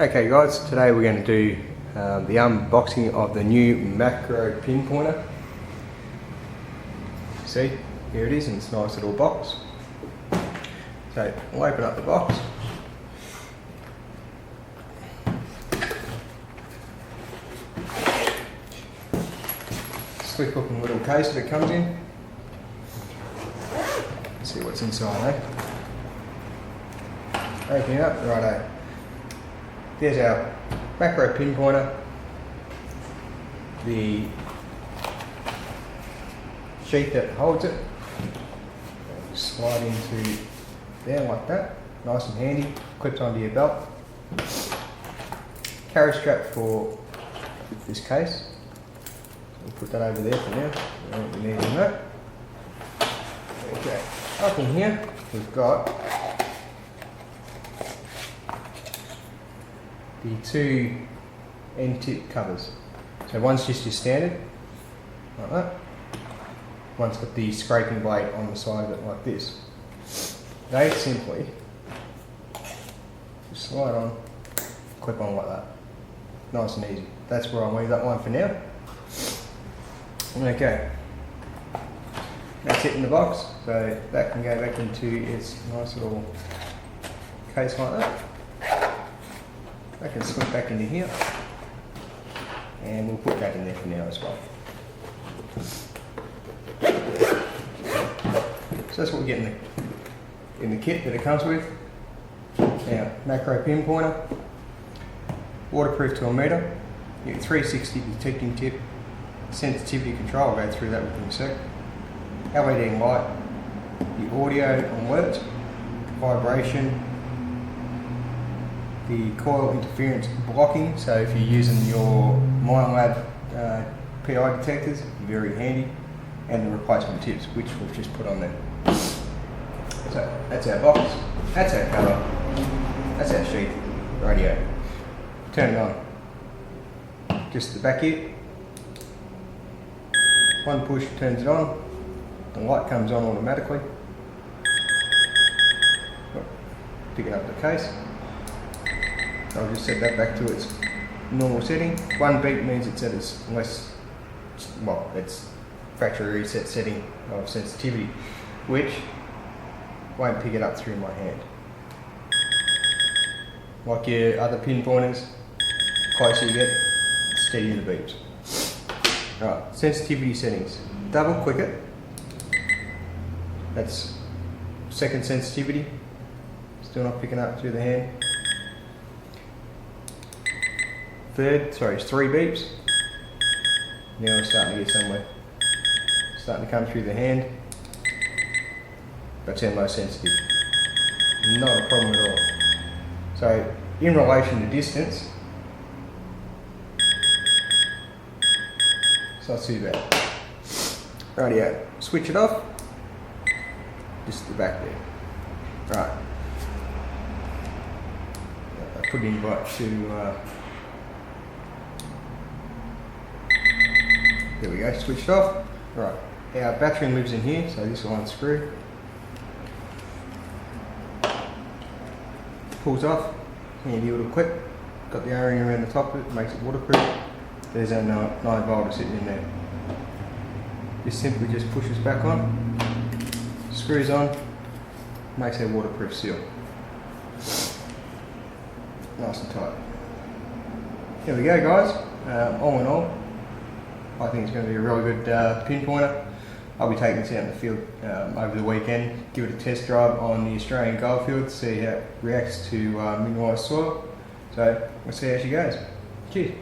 Okay guys, today we're going to do the unboxing of the new Makro pinpointer. See, here it is in this nice little box. So we'll open up the box. Slick looking little case that it comes in. Let's see what's inside, Open it up, righto. There's our Makro pinpointer, the sheet that holds it, slide into there like that, nice and handy, clips onto your belt. Carry strap for this case, we'll put that over there for now, we won't be needing that. Okay, up in here we've got the two end tip covers. So one's just your standard, like that. One's got the scraping blade on the side of it like this. They simply just slide on, clip on like that. Nice and easy. That's where I'll leave that one for now. Okay. That's it in the box. So that can go back into its nice little case like that. I can slip back into here, and we'll put that in there for now as well. So that's what we get in the kit that it comes with. Now, Makro pinpointer, waterproof to a metre, you get 360 detecting tip, sensitivity control, I'll go through that within a sec. LED light, the audio alert, vibration, the coil interference blocking, so if you're using your Minelab PI detectors, very handy, and the replacement tips, which we've just put on there. So that's our box, that's our cover, that's our sheath, radio. Turn it on. Just the back here. One push turns it on, the light comes on automatically. Picking up the case. I'll just set that back to its normal setting. One beep means it's at its it's factory reset setting of sensitivity, which won't pick it up through my hand. Like your other pinpointers, the closer you get, the steadier the beeps. Right, sensitivity settings. Double click it. That's second sensitivity. Still not picking up through the hand. It's 3 beeps. Now we're starting to get somewhere. Starting to come through the hand. That's our most sensitive. Not a problem at all. So, in relation to distance, it's not too bad. Rightio, switch it off. Just the back there. Right. I put in right to. There we go, switched off. Right, our battery lives in here, so this will unscrew. Pulls off, handy little clip. Got the O-ring around the top of it, makes it waterproof. There's our 9 volt sitting in there. This simply just pushes back on, screws on, makes our waterproof seal. Nice and tight. There we go guys, all in all, I think it's going to be a really good pinpointer. I'll be taking this out in the field over the weekend, give it a test drive on the Australian goldfield, see how it reacts to mineralised soil. So we'll see how she goes. Cheers.